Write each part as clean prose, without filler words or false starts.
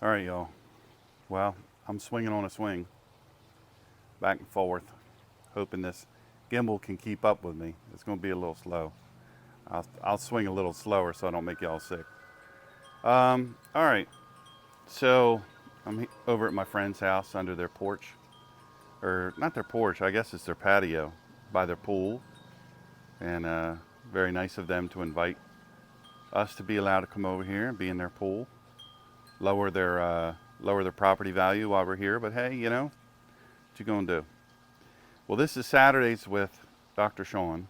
All right, y'all. Well, I'm swinging on a swing, back and forth, hoping this gimbal can keep up with me. It's going to be a little slow. I'll swing a little slower so I don't make y'all sick. All right. So I'm over at my friend's house under their porch, or not their porch. I guess it's their patio by their pool, and very nice of them to invite us to be allowed to come over here and be in their pool, lower their property value while we're here. But hey, what you gonna do? Well, this is Saturdays with Dr. Shawn.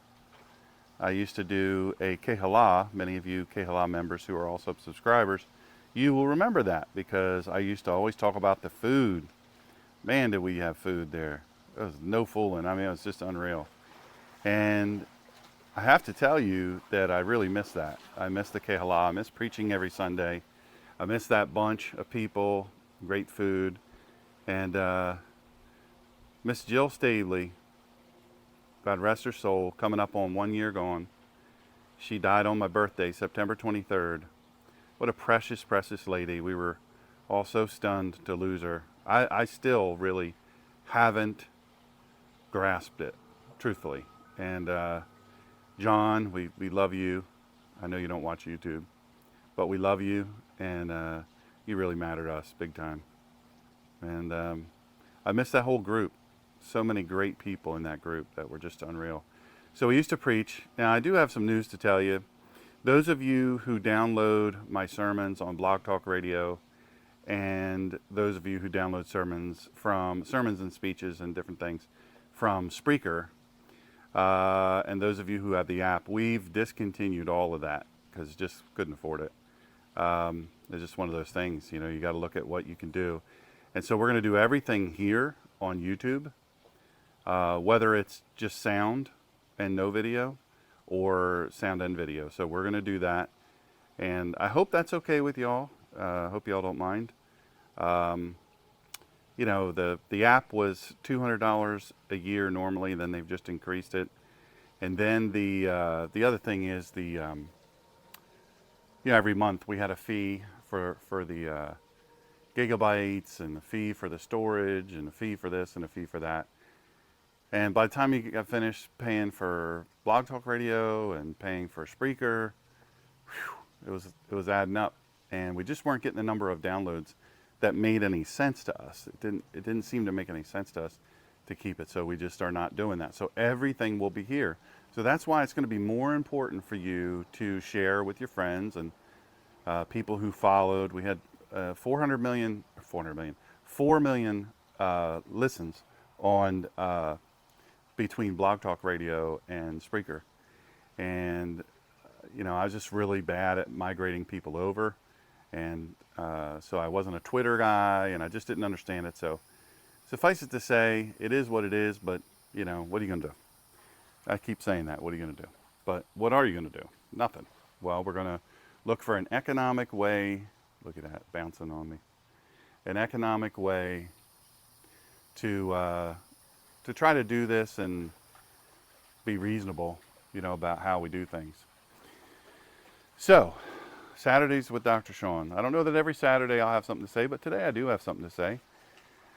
I used to do a Kehala. Many of you Kehala members who are also subscribers, you will remember that because I used to always talk about the food. Man, did we have food there. It was no fooling. I mean, it was just unreal. And I have to tell you that I really miss that. I miss the Kehala. I miss preaching every Sunday. I miss that bunch of people, great food. And Miss Jill Stavely, God rest her soul, coming up on 1 year gone. She died on my birthday, September 23rd. What a precious, precious lady. We were all so stunned to lose her. I still really haven't grasped it, truthfully. And John, we love you. I know you don't watch YouTube, but we love you, and you really matter to us big time. And I miss that whole group. So many great people in that group that were just unreal. So we used to preach. Now I do have some news to tell you. Those of you who download my sermons on Blog Talk Radio, and those of you who download sermons and speeches and different things from Spreaker, and those of you who have the app, we've discontinued all of that because just couldn't afford it. It's just one of those things, you got to look at what you can do. And so we're going to do everything here on YouTube, whether it's just sound and no video or sound and video. So we're going to do that. And I hope that's okay with y'all. I hope y'all don't mind. The app was $200 a year normally, then they've just increased it. And then the other thing is every month we had a fee for the gigabytes, and a fee for the storage, and a fee for this and a fee for that. And by the time you got finished paying for Blog Talk Radio and paying for Spreaker, it was adding up, and we just weren't getting the number of downloads that made any sense to us. It didn't seem to make any sense to us to keep it, so we just are not doing that. So everything will be here. So that's why it's going to be more important for you to share with your friends and people who followed. We had 4 million listens on between Blog Talk Radio and Spreaker. And I was just really bad at migrating people over, and so I wasn't a Twitter guy, and I just didn't understand it. So suffice it to say, it is what it is. But what are you going to do? I keep saying that. What are you going to do? But what are you going to do? Nothing. Well, we're going to look for an economic way. Look at that bouncing on me. An economic way to try to do this and be reasonable, about how we do things. So, Saturdays with Dr. Shawn. I don't know that every Saturday I'll have something to say, but today I do have something to say.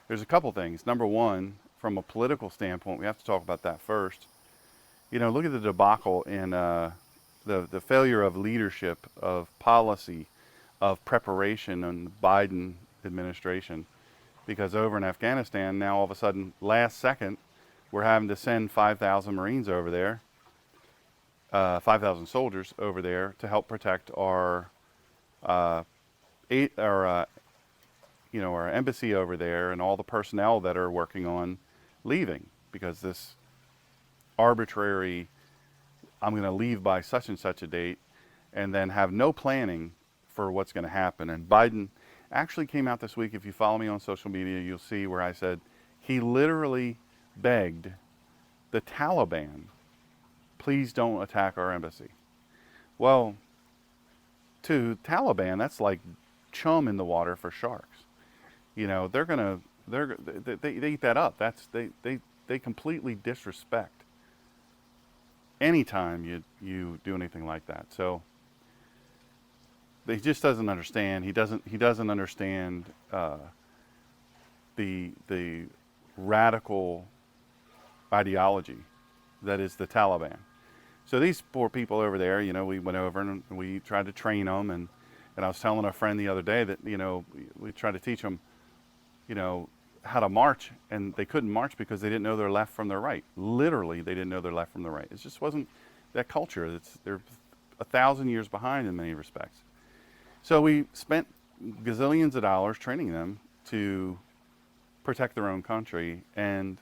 There's a couple things. Number one, from a political standpoint, we have to talk about that first. Look at the debacle in the failure of leadership, of policy, of preparation in the Biden administration. Because over in Afghanistan, now all of a sudden, last second, we're having to send 5,000 Marines over there, 5,000 soldiers over there to help protect our embassy over there and all the personnel that are working on leaving, because this arbitrary, I'm going to leave by such and such a date, and then have no planning for what's going to happen. And Biden actually came out this week. If you follow me on social media, you'll see where I said he literally begged the Taliban, please don't attack our embassy. Well, to Taliban, that's like chum in the water for sharks. They eat that up. They completely disrespect anytime you do anything like that. So he just doesn't understand. He doesn't understand the radical ideology that is the Taliban. So these poor people over there, we went over and we tried to train them, and I was telling a friend the other day that we tried to teach them, how to march, and they couldn't march because they didn't know their left from their right. Literally, they didn't know their left from their right. It just wasn't that culture. They're 1,000 years behind in many respects. So we spent gazillions of dollars training them to protect their own country, and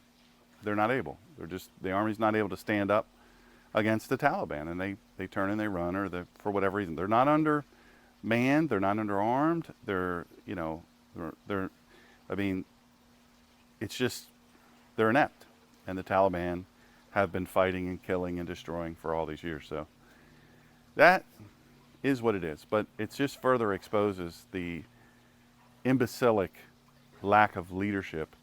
they're not able. The army's not able to stand up against the Taliban, and they turn and they run, or for whatever reason. They're not undermanned, they're not underarmed, it's just, they're inept. And the Taliban have been fighting and killing and destroying for all these years. So that is what it is. But it just further exposes the imbecilic lack of leadership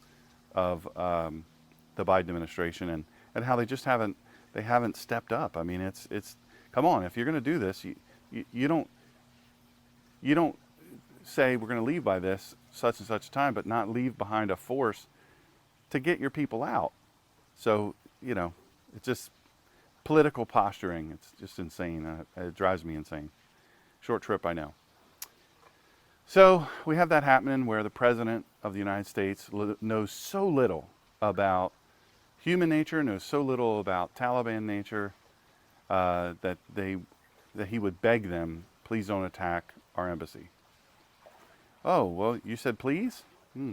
of the Biden administration, and how they just haven't stepped up. I mean, it's come on, if you're going to do this, you don't say we're going to leave by this such and such time, but not leave behind a force to get your people out. So it's just political posturing. It's just insane. It drives me insane. Short trip, I know. So we have that happening where the President of the United States knows so little about human nature, knows so little about Taliban nature, that he would beg them, please don't attack our embassy. Oh, well, you said please?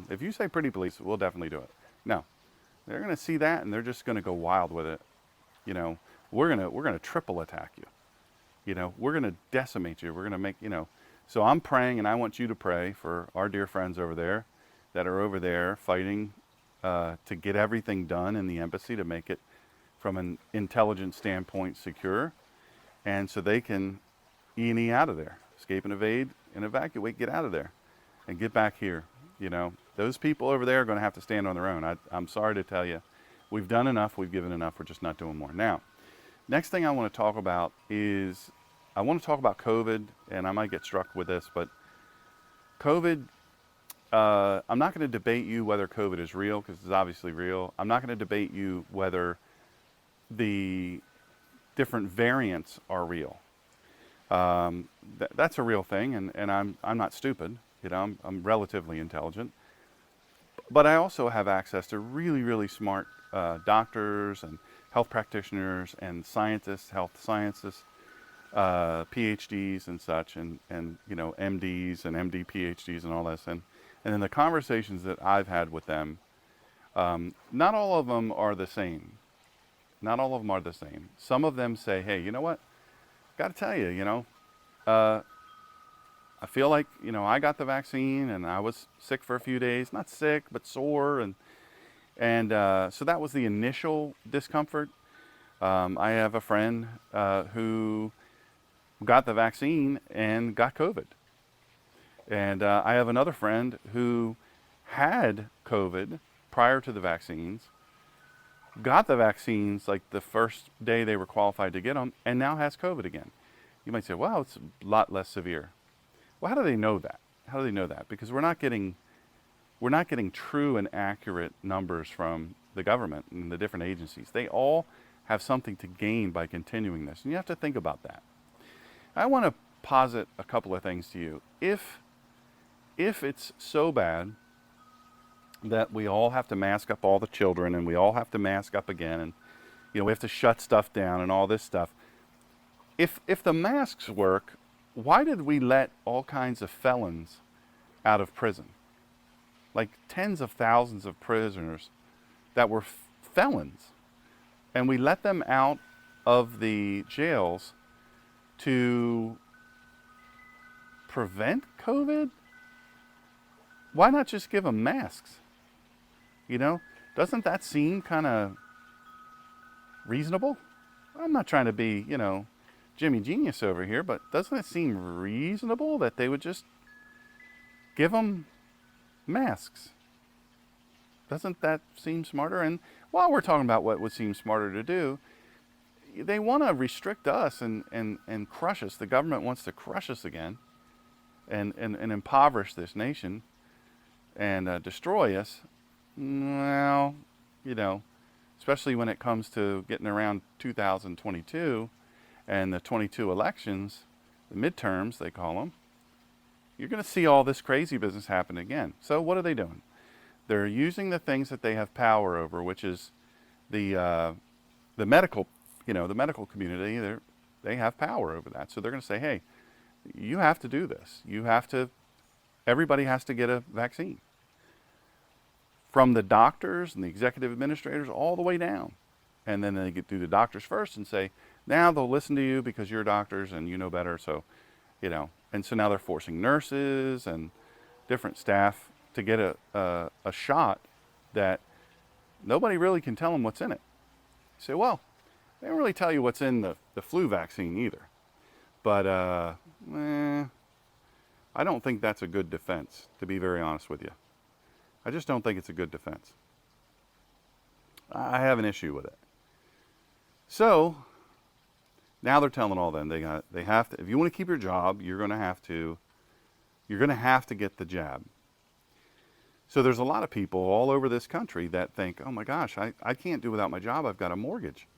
If you say pretty please, we'll definitely do it. No, they're going to see that and they're just going to go wild with it. We're going to triple attack you. We're going to decimate you. We're going to make, So I'm praying, and I want you to pray for our dear friends over there that are over there fighting to get everything done in the embassy to make it, from an intelligence standpoint, secure, and so they can E&E out of there, escape and evade and evacuate, get out of there, and get back here. Those people over there are going to have to stand on their own. I'm sorry to tell you, we've done enough, we've given enough, we're just not doing more. Now, next thing I want to talk about is, I want to talk about COVID, and I might get struck with this, but COVID, I'm not going to debate you whether COVID is real, because it's obviously real. I'm not going to debate you whether the different variants are real. That's a real thing, and I'm not stupid. I'm relatively intelligent. But I also have access to really, really smart doctors and health practitioners and scientists, health scientists, PhDs and such, and MDs and MD PhDs and all this. And in the conversations that I've had with them, not all of them are the same. Not all of them are the same. Some of them say, hey, you know what? Got to tell you, I feel like, I got the vaccine and I was sick for a few days, not sick, but sore. And so that was the initial discomfort. I have a friend who got the vaccine and got COVID. And I have another friend who had COVID prior to the vaccines, got the vaccines like the first day they were qualified to get them, and now has COVID again. You might say, wow, it's a lot less severe. Well, how do they know that? How do they know that? Because we're not getting true and accurate numbers from the government and the different agencies. They all have something to gain by continuing this, and you have to think about that. I want to posit a couple of things to you. If it's so bad that we all have to mask up all the children, and we all have to mask up again, and we have to shut stuff down and all this stuff, if the masks work, why did we let all kinds of felons out of prison? Like tens of thousands of prisoners that were felons, and we let them out of the jails to prevent COVID? Why not just give them masks? Doesn't that seem kind of reasonable? I'm not trying to be, Jimmy Genius over here, but doesn't it seem reasonable that they would just give them masks? Doesn't that seem smarter? And while we're talking about what would seem smarter to do, they want to restrict us and crush us. The government wants to crush us again. and impoverish this nation and destroy us, well, you know, especially when it comes to getting around 2022 and the 22 elections, the midterms, they call them, you're going to see all this crazy business happen again. So what are they doing? They're using the things that they have power over, which is the medical, the medical community. They have power over that. So they're going to say, hey, you have to do this. Everybody has to get a vaccine. From the doctors and the executive administrators all the way down. And then they get through the doctors first and say, now they'll listen to you because you're doctors and you know better. So, and so now they're forcing nurses and different staff to get a shot that nobody really can tell them what's in it. You say, well, they don't really tell you what's in the flu vaccine either. But I don't think that's a good defense, to be very honest with you. I just don't think it's a good defense. I have an issue with it. So now they're telling all them they have to, if you want to keep your job, you're going to have to get the jab. So there's a lot of people all over this country that think, oh my gosh, I can't do without my job. I've got a mortgage.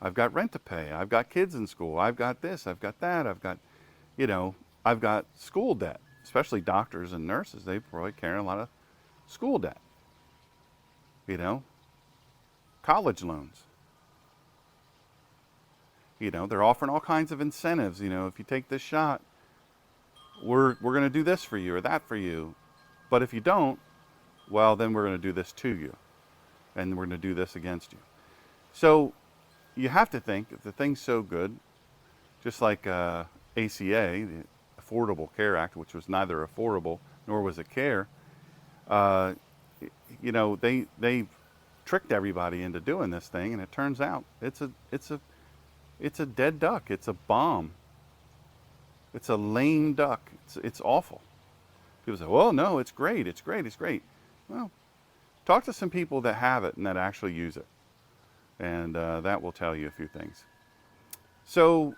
I've got rent to pay. I've got kids in school. I've got this. I've got that. I've got school debt, especially doctors and nurses. They probably carry a lot of school debt, college loans. They're offering all kinds of incentives. If you take this shot, we're going to do this for you or that for you. But if you don't, well, then we're going to do this to you. And we're going to do this against you. So you have to think, if the thing's so good, just like ACA, the Affordable Care Act, which was neither affordable nor was it care, they tricked everybody into doing this thing, and it turns out it's a dead duck. It's a bomb. It's a lame duck. It's awful. People say, well, no, it's great. It's great. It's great. Well, talk to some people that have it and that actually use it. And that will tell you a few things. So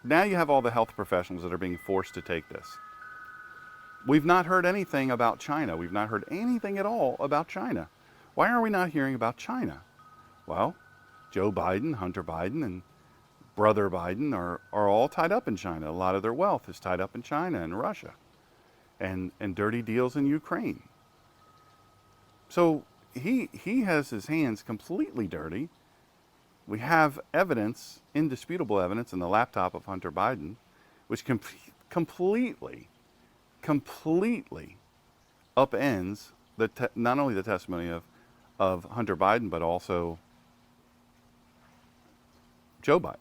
now you have all the health professionals that are being forced to take this. We've not heard anything about China. We've not heard anything at all about China. Why are we not hearing about China? Well, Joe Biden, Hunter Biden, and brother Biden are all tied up in China. A lot of their wealth is tied up in China and Russia and dirty deals in Ukraine. So he has his hands completely dirty. We have evidence, indisputable evidence, in the laptop of Hunter Biden, which completely upends not only the testimony of Hunter Biden, but also Joe Biden,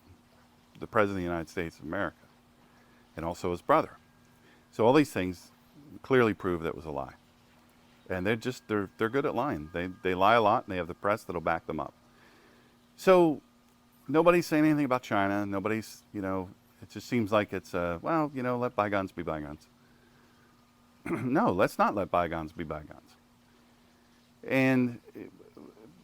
the President of the United States of America, and also his brother. So all these things clearly prove that it was a lie. And they're good at lying. They lie a lot, and they have the press that'll back them up. So nobody's saying anything about China. Nobody's, it just seems like it's, let bygones be bygones. No, let's not let bygones be bygones.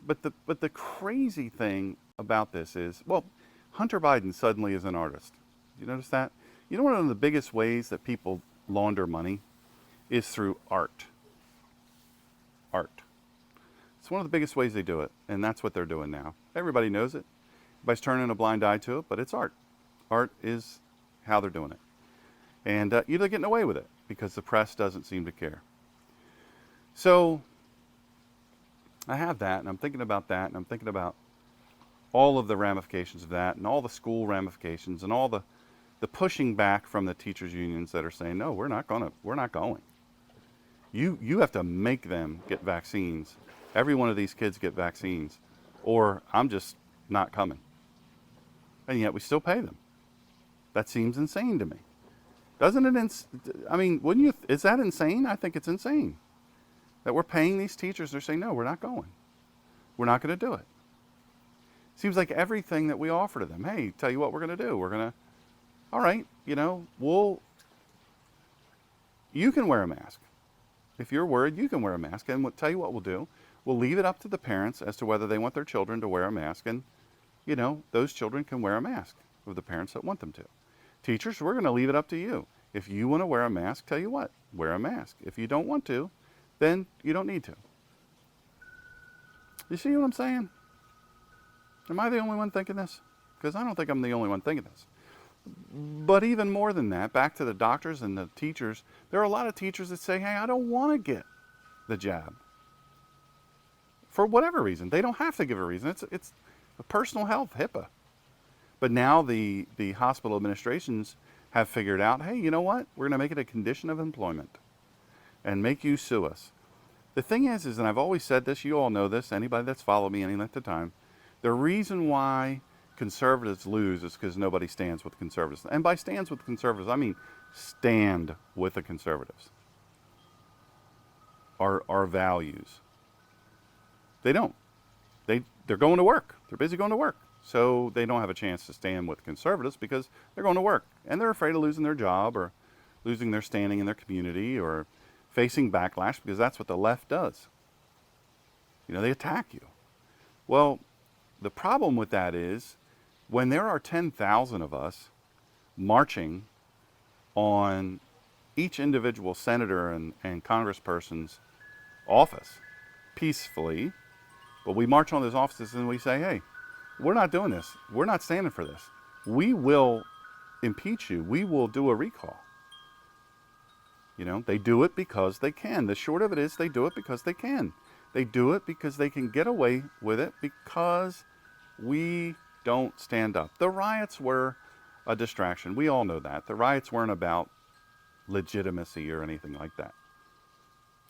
But the crazy thing about this is, well, Hunter Biden suddenly is an artist. You notice that? One of the biggest ways that people launder money is through art. Art. It's one of the biggest ways they do it, and that's what they're doing now. Everybody knows it. Everybody's turning a blind eye to it, but it's art. Art is how they're doing it. And they're getting away with it because the press doesn't seem to care. So I have that, and I'm thinking about that, and I'm thinking about all of the ramifications of that, and all the school ramifications, and all the pushing back from the teachers' unions that are saying, no, we're not going. You have to make them get vaccines. Every one of these kids get vaccines, or I'm just not coming. And yet we still pay them. That seems insane to me. Doesn't it? Wouldn't you? Is that insane? I think it's insane that we're paying these teachers. They're saying, no, we're not going. We're not going to do it. Seems like everything that we offer to them, hey, tell you what we're going to do. We're going to, all right, you can wear a mask. If you're worried, you can wear a mask. And we'll tell you what we'll do. We'll leave it up to the parents as to whether they want their children to wear a mask. And, those children can wear a mask with the parents that want them to. Teachers, we're going to leave it up to you. If you want to wear a mask, tell you what, wear a mask. If you don't want to, then you don't need to. You see what I'm saying? Am I the only one thinking this? Because I don't think I'm the only one thinking this. But even more than that, back to the doctors and the teachers, there are a lot of teachers that say, hey, I don't want to get the jab. For whatever reason. They don't have to give a reason. It's a personal health, HIPAA. But now the hospital administrations have figured out, hey, you know what? We're going to make it a condition of employment and make you sue us. The thing is, and I've always said this, you all know this, anybody that's followed me any length of time, the reason why conservatives lose is because nobody stands with conservatives. And by stands with conservatives, I mean stand with the conservatives. Our values. They don't. They're going to work. They're busy going to work. So they don't have a chance to stand with conservatives because they're going to work. And they're afraid of losing their job or losing their standing in their community or facing backlash, because that's what the left does. You know, they attack you. Well, the problem with that is when there are 10,000 of us marching on each individual senator and congressperson's office peacefully, but we march on those offices and we say, hey, we're not doing this. We're not standing for this. We will impeach you. We will do a recall. You know, they do it because they can. The short of it is they do it because they can. They do it because they can get away with it because we don't stand up. The riots were a distraction. We all know that. The riots weren't about legitimacy or anything like that.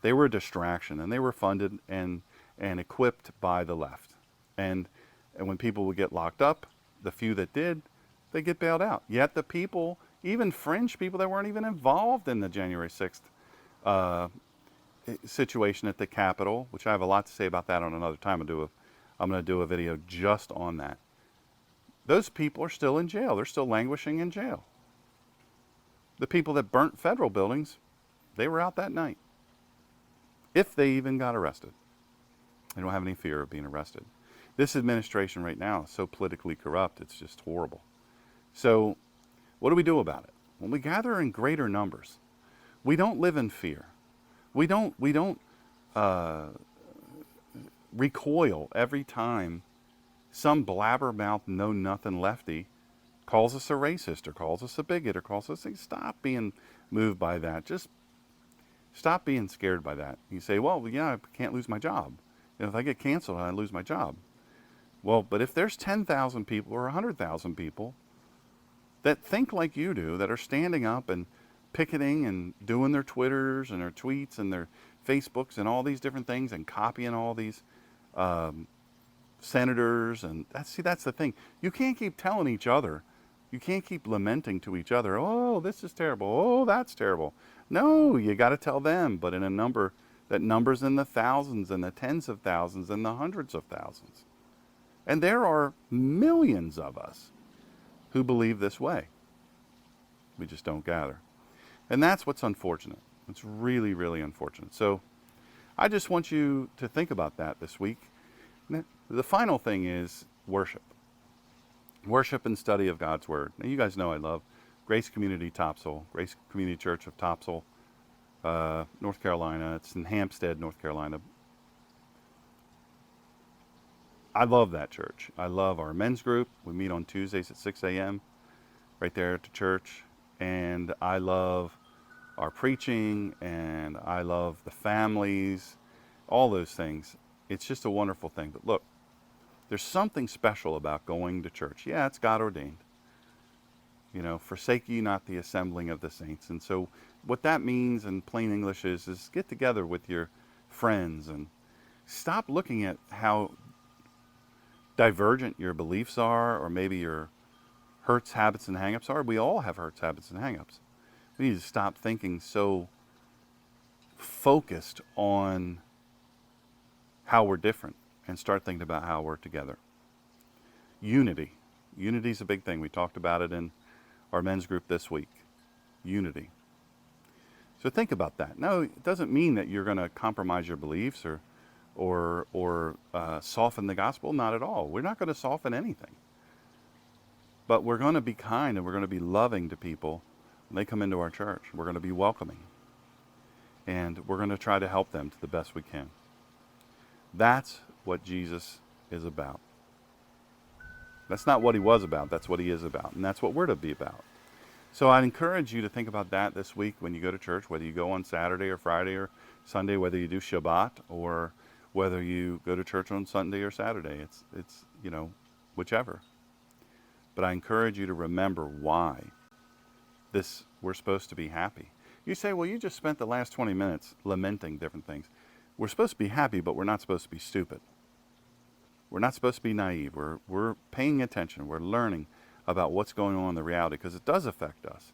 They were a distraction, and they were funded and equipped by the left. And when people would get locked up, the few that did, they get bailed out. Yet the people, even fringe people that weren't even involved in the January 6th situation at the Capitol, which I have a lot to say about that on another time. I'm going to do a video just on that. Those people are still in jail. They're still languishing in jail. The people that burnt federal buildings, they were out that night. If they even got arrested. They don't have any fear of being arrested. This administration right now is so politically corrupt, it's just horrible. So what do we do about it? When we gather in greater numbers, we don't live in fear. We don't recoil every time some blabbermouth know-nothing lefty calls us a racist or calls us a bigot or calls us, stop being moved by that. Just stop being scared by that. You say, well, yeah, I can't lose my job. You know, if I get canceled, I lose my job. Well, but if there's 10,000 people or 100,000 people that think like you do, that are standing up and picketing and doing their Twitters and their tweets and their Facebooks and all these different things and copying all these senators, and that's the thing. You can't keep telling each other. You can't keep lamenting to each other, oh, this is terrible, oh, that's terrible. No, you got to tell them, but in a number that numbers in the thousands and the tens of thousands and the hundreds of thousands. And there are millions of us who believe this way. We just don't gather. And that's what's unfortunate. It's really, really unfortunate. So I just want you to think about that this week. The final thing is worship. Worship and study of God's Word. Now, you guys know I love Grace Community Topsail, Grace Community Church of Topsail, North Carolina. It's in Hampstead, North Carolina. I love that church. I love our men's group. We meet on Tuesdays at 6 a.m. right there at the church. And I love our preaching, and I love the families, all those things. It's just a wonderful thing. But look, there's something special about going to church. Yeah, it's God ordained. You know, forsake ye not the assembling of the saints. And so what that means in plain English is get together with your friends and stop looking at how divergent your beliefs are, or maybe your hurts, habits, and hang-ups are. We all have hurts, habits, and hang-ups. We need to stop thinking so focused on how we're different and start thinking about how we're together. Unity. Unity is a big thing. We talked about it in our men's group this week. Unity. So think about that. No, it doesn't mean that you're going to compromise your beliefs or soften the gospel. Not at all. We're not going to soften anything. But we're going to be kind and we're going to be loving to people when they come into our church, we're going to be welcoming. And we're going to try to help them to the best we can. That's what Jesus is about. That's not what he was about. That's what he is about. And that's what we're to be about. So I encourage you to think about that this week when you go to church, whether you go on Saturday or Friday or Sunday, whether you do Shabbat or whether you go to church on Sunday or Saturday. It's whichever. But I encourage you to remember why we're supposed to be happy. You say, well, you just spent the last 20 minutes lamenting different things. We're supposed to be happy, but we're not supposed to be stupid. We're not supposed to be naive. We're paying attention. We're learning about what's going on in the reality because it does affect us.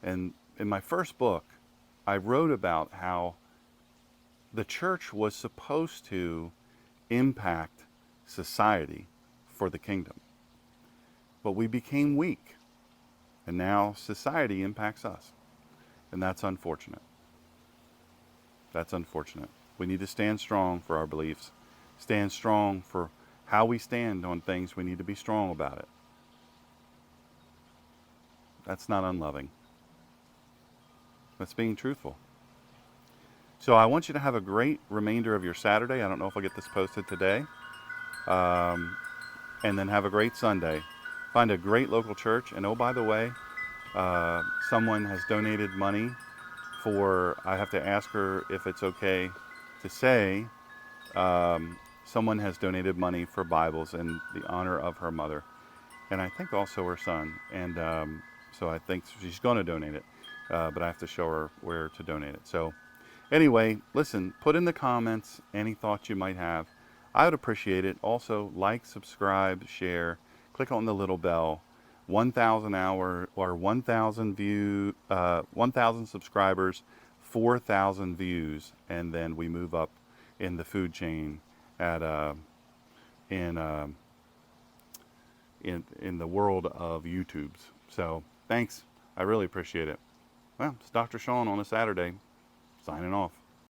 And in my first book, I wrote about how the church was supposed to impact society for the kingdom. But we became weak. And now society impacts us. And that's unfortunate. That's unfortunate. We need to stand strong for our beliefs. Stand strong for how we stand on things. We need to be strong about it. That's not unloving. That's being truthful. So I want you to have a great remainder of your Saturday. I don't know if I'll get this posted today. And then have a great Sunday. Find a great local church. And oh, by the way, someone has donated money for, I have to ask her if it's okay to say, someone has donated money for Bibles in the honor of her mother. And I think also her son. And so I think she's going to donate it. But I have to show her where to donate it. So anyway, listen, put in the comments any thoughts you might have. I would appreciate it. Also, like, subscribe, share, click on the little bell. 1,000 hour or 1,000 view, 1,000 subscribers, 4,000 views, and then we move up in the food chain at in the world of YouTubes. So thanks, I really appreciate it. Well, it's Dr. Shawn on a Saturday, signing off.